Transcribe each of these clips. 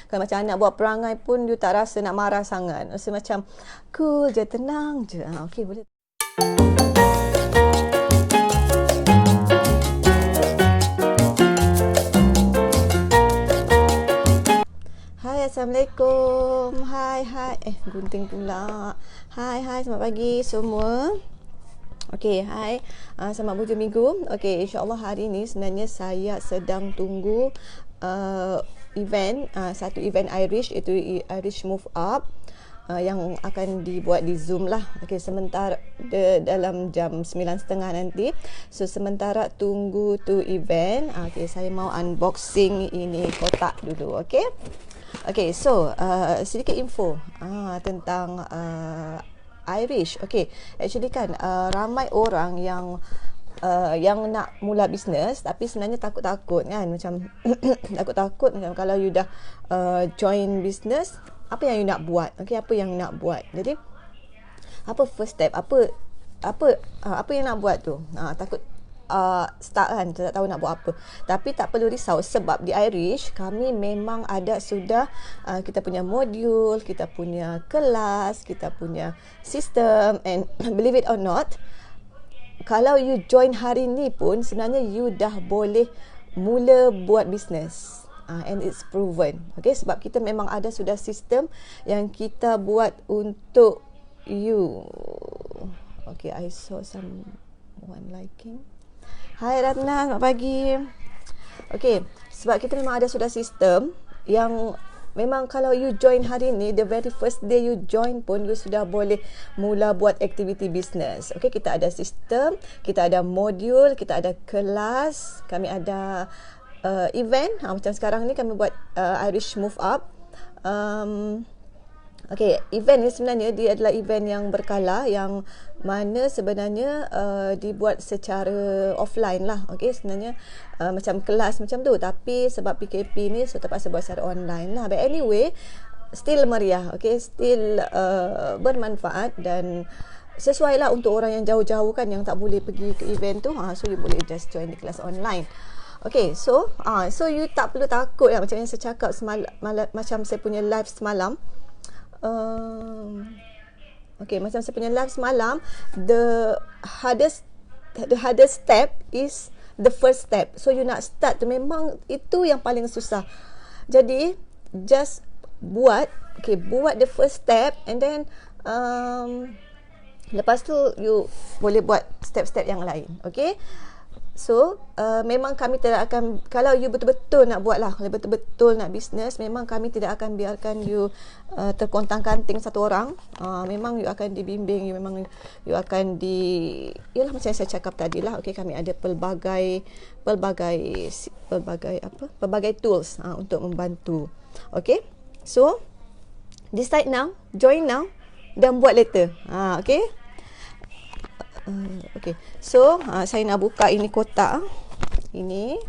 Kalau macam anak buat perangai pun you tak rasa nak marah sangat. Rasa macam cool je, tenang je. Okey, boleh. Hai, Assalamualaikum. Hai. Gunting pula. Hai, selamat pagi semua. Okey, hai. Selamat berhujung minggu. Okey, insya-Allah hari ni sebenarnya saya sedang tunggu satu event Irish, iaitu Irish Move Up. Yang akan dibuat di Zoom lah. Okey, sementara dalam jam 9.30 nanti. So sementara tunggu tu event, okey, saya mau unboxing ini kotak dulu, okey. Okey, so sedikit info tentang Irish. Okey, actually kan ramai orang yang nak mula bisnes tapi sebenarnya takut-takut kan, macam takut-takut macam kalau you dah join bisnes, apa yang you nak buat? Okey, apa yang nak buat? Jadi apa first step? Apa yang nak buat tu? Takut start kan, tak tahu nak buat apa. Tapi tak perlu risau sebab di Irish kami memang ada sudah kita punya modul, kita punya kelas, kita punya sistem, and believe it or not, kalau you join hari ni pun sebenarnya you dah boleh mula buat bisnes. And it's proven. Okay, sebab kita memang ada sudah sistem yang kita buat untuk you. Okay, I saw someone liking. Hai Ratna, selamat pagi. Okay, sebab kita memang ada sudah sistem yang memang kalau you join hari ni, the very first day you join pun you sudah boleh mula buat aktiviti bisnes. Okay, kita ada sistem, kita ada modul, kita ada kelas, kami ada event. Macam sekarang ni kami buat Irish Move Up. Okay, event ni sebenarnya dia adalah event yang berkala, yang mana sebenarnya dibuat secara offline lah. Okay, sebenarnya macam kelas macam tu, tapi sebab PKP ni so terpaksa buat secara online lah. But anyway, still meriah. Okay, still bermanfaat dan sesuai lah untuk orang yang jauh-jauh kan, yang tak boleh pergi ke event tu. So you boleh just join di kelas online. Okay, so you tak perlu takut lah, macam yang saya cakap macam saya punya live semalam. Okay, macam saya punya live semalam, the hardest step is the first step. So you nak start tu memang itu yang paling susah. Jadi just buat the first step, and then lepas tu you boleh buat step-step yang lain. Okay, so memang kami tidak akan, kalau you betul-betul nak buat lah, kalau betul-betul nak bisnes, memang kami tidak akan biarkan you terkontang-kanting satu orang. Memang you akan dibimbing, you akan yalah macam saya cakap tadi lah. Okay, kami ada pelbagai tools untuk membantu. Okay, so decide now, join now, dan buat later. Okay. Okay, so saya nak buka ini kotak. Ini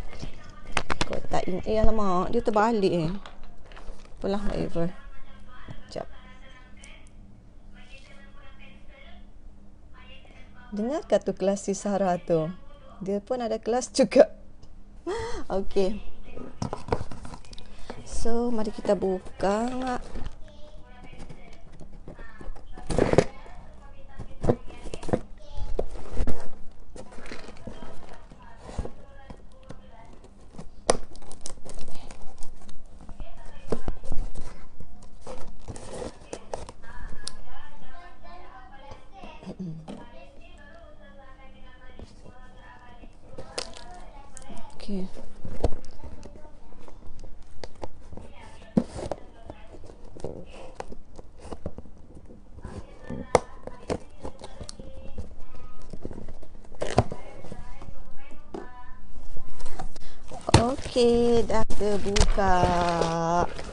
kotak ini. Alamak, dia terbalik apalah, whatever. Sekejap. Dengarkan tu kelas si Sarah tu, dia pun ada kelas juga. Okay, so mari kita buka. Okay. Okey, dah terbuka.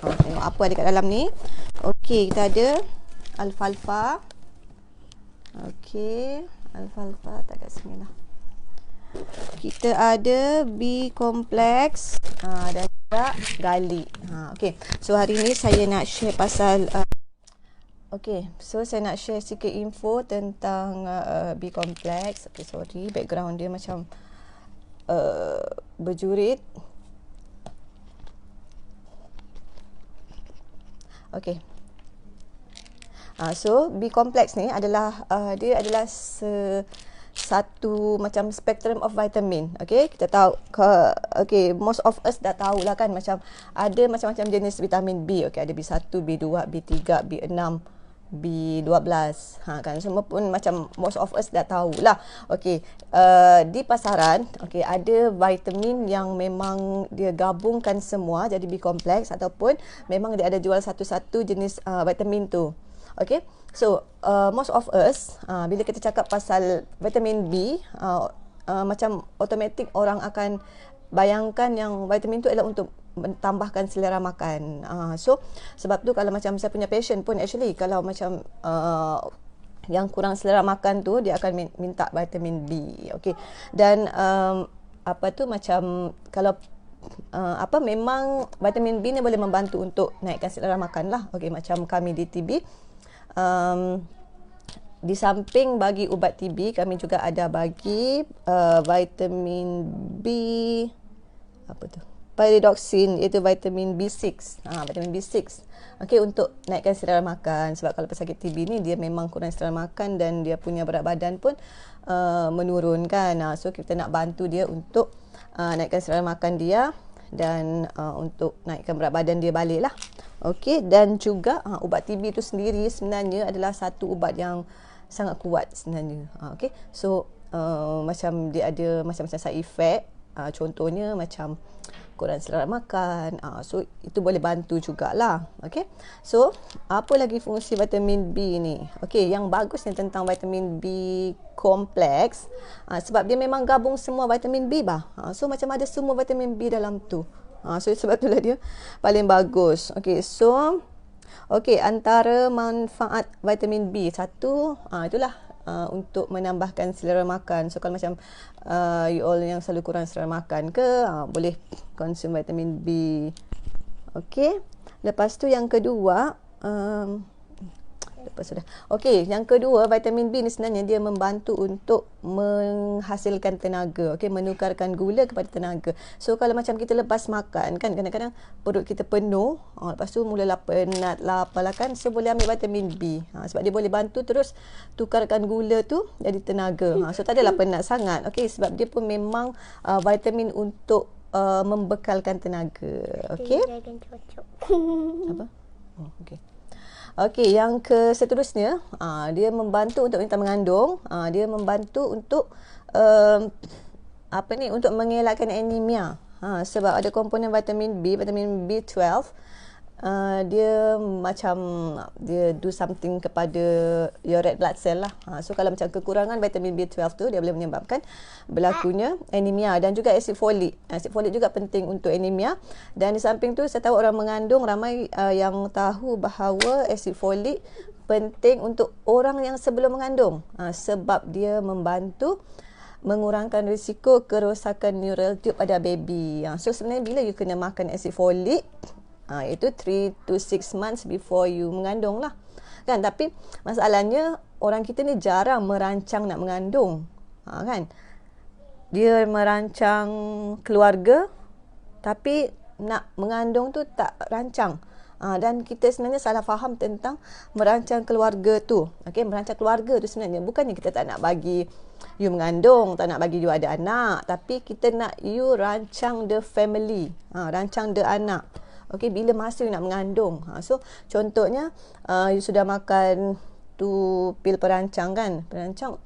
Tengok apa ada kat dalam ni. Okey, kita ada alfalfa. Okey, alfalfa tak kat sini lah. Kita ada B kompleks, dan juga garlic. Okey, so hari ni saya nak share pasal okey, so saya nak share sikit info tentang B kompleks. Okey, sorry, background dia macam berjurit. Okey. So B complex ni adalah dia adalah satu macam spectrum of vitamin. Okey, kita tahu most of us dah tahulah kan, macam ada macam-macam jenis vitamin B. Okey, ada B1, B2, B3, B6, B12 kan, semua pun macam most of us dah tahulah. Okey, di pasaran ada vitamin yang memang dia gabungkan semua jadi B complex, ataupun memang dia ada jual satu-satu jenis vitamin tu. Okay, so most of us bila kita cakap pasal vitamin B, macam automatik orang akan bayangkan yang vitamin tu adalah untuk mentambahkan selera makan. So sebab tu kalau macam saya punya patient pun actually kalau macam yang kurang selera makan tu, dia akan minta vitamin B. Okay, dan macam kalau memang vitamin B ni boleh membantu untuk naikkan selera makan lah. Okay, macam kami di TB, di samping bagi ubat TB, kami juga ada bagi vitamin B pyridoxine, iaitu vitamin B6. Vitamin B6. Okey, untuk naikkan selera makan, sebab kalau pesakit TB ni dia memang kurang selera makan dan dia punya berat badan pun menurun kan. So kita nak bantu dia untuk naikkan selera makan dia dan untuk naikkan berat badan dia balik lah. Okey, dan juga ubat TB itu sendiri sebenarnya adalah satu ubat yang sangat kuat sebenarnya. Okey, so macam dia ada macam-macam side effect. Contohnya macam kurang selera makan. So itu boleh bantu jugalah. Okey, so apa lagi fungsi vitamin B ni? Okey, yang bagusnya tentang vitamin B kompleks, sebab dia memang gabung semua vitamin B bah. So macam ada semua vitamin B dalam tu. So sebab itulah dia paling bagus. Okey, so antara manfaat vitamin B satu, itulah untuk menambahkan selera makan. So kalau macam you all yang selalu kurang selera makan ke, boleh konsum vitamin B. Okey, lepas tu yang kedua, lepas sudah. Okey, yang kedua, vitamin B ni sebenarnya dia membantu untuk menghasilkan tenaga. Okey, menukarkan gula kepada tenaga. So kalau macam kita lepas makan kan, kadang-kadang perut kita penuh, lepas tu mulalah penat lah apalah kan, so boleh ambil vitamin B. Sebab dia boleh bantu terus tukarkan gula tu jadi tenaga. So tak adalah penat sangat. Okey, sebab dia pun memang vitamin untuk membekalkan tenaga. Okey. Apa? Oh, okey. Okey, yang seterusnya, dia membantu untuk wanita mengandung. Dia membantu untuk untuk mengelakkan anemia. Sebab ada komponen vitamin B, vitamin B12. Dia macam dia do something kepada your red blood cell lah. So kalau macam kekurangan vitamin B12 tu, dia boleh menyebabkan berlakunya anemia, dan juga asid folik. Asid folik juga penting untuk anemia. Dan di samping tu, saya tahu orang mengandung ramai yang tahu bahawa asid folik penting untuk orang yang sebelum mengandung, sebab dia membantu mengurangkan risiko kerosakan neural tube pada baby. So sebenarnya bila you kena makan asid folik, itu 3 to 6 months before you mengandung lah kan. Tapi masalahnya orang kita ni jarang merancang nak mengandung, kan. Dia merancang keluarga tapi nak mengandung tu tak rancang. Dan kita sebenarnya salah faham tentang merancang keluarga tu. Okey, merancang keluarga tu sebenarnya bukannya kita tak nak bagi you mengandung, tak nak bagi you ada anak, tapi kita nak you rancang the family, rancang the anak. Okey, bila masa you nak mengandung. So contohnya you sudah makan tu pil perancang kan. Perancang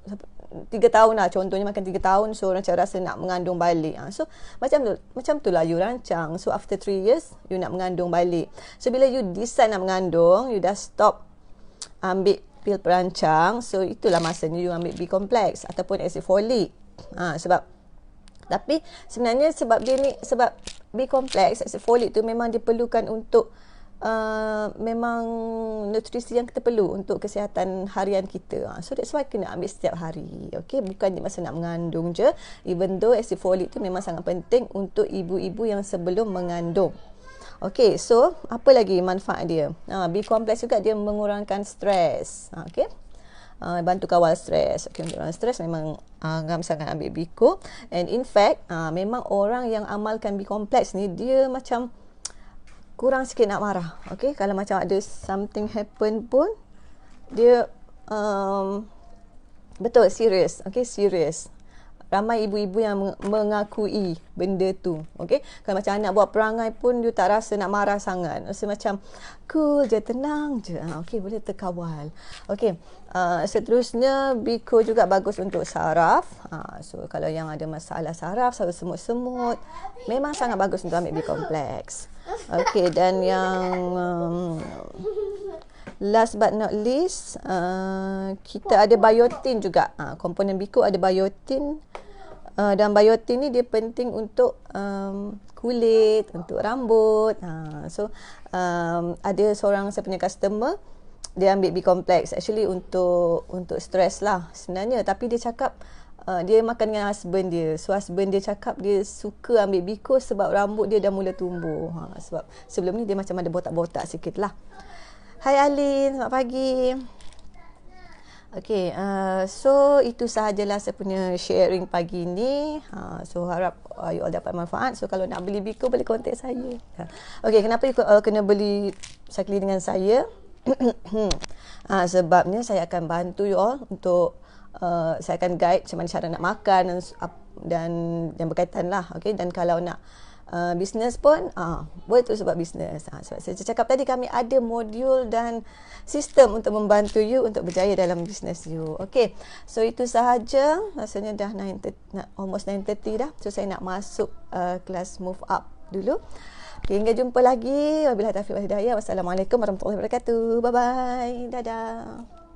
3 tahun lah, contohnya makan 3 tahun, so macam rasa nak mengandung balik. So macam tu lah you rancang. So after 3 years you nak mengandung balik. So bila you decide nak mengandung, you dah stop ambil pil perancang. So itulah masanya you ambil B complex ataupun acid folic. Tapi sebenarnya sebab B complex, acid folic tu memang diperlukan untuk memang nutrisi yang kita perlu untuk kesihatan harian kita. So that's why kena ambil setiap hari. Okay, bukan masa nak mengandung je. Even though acid folic tu memang sangat penting untuk ibu-ibu yang sebelum mengandung. Okay, so apa lagi manfaat dia? B complex juga dia mengurangkan stres. Okay, bantu kawal stres. Okay, untuk orang stres memang ngam sangat ambil Biko. And in fact, memang orang yang amalkan B complex ni, dia macam kurang sikit nak marah. Okay, kalau macam ada something happen pun dia betul serius. Okay, serius. Ramai ibu-ibu yang mengakui benda tu. Okay, kalau macam anak buat perangai pun dia tak rasa nak marah sangat, rasa macam cool je, tenang je. Okay, boleh terkawal. Okay, seterusnya Biko juga bagus untuk saraf. So kalau yang ada masalah saraf, selalu semut-semut, memang sangat bagus untuk ambil B-complex. Okay, dan yang last but not least, kita ada biotin juga. Komponen Biko ada biotin. Dan biotin ni dia penting untuk kulit, untuk rambut. So ada seorang saya punya customer, dia ambil B-complex actually untuk stres lah sebenarnya, tapi dia cakap dia makan dengan husband dia. So husband dia cakap dia suka ambil Biko sebab rambut dia dah mula tumbuh. Sebab sebelum ni dia macam ada botak-botak sikit lah. Hai Alin, selamat pagi. Okay, so itu sahajalah saya punya sharing pagi ni. So harap you all dapat manfaat. So kalau nak beli Biko boleh contact saya. Okay, kenapa you kena beli cycling dengan saya? Sebabnya saya akan bantu you all untuk saya akan guide macam mana cara nak makan dan yang berkaitan lah. Okay, dan kalau nak bisnes pun boleh terus buat bisnes. Sebab saya cakap tadi, kami ada modul dan sistem untuk membantu you untuk berjaya dalam bisnes you. Okay, so itu sahaja. Rasanya dah almost 9:30 dah. So saya nak masuk kelas move up dulu. Okay, hingga jumpa lagi. Wabillahi taufiq wal hidayah. Wassalamualaikum warahmatullahi wabarakatuh. Bye bye. Dadah.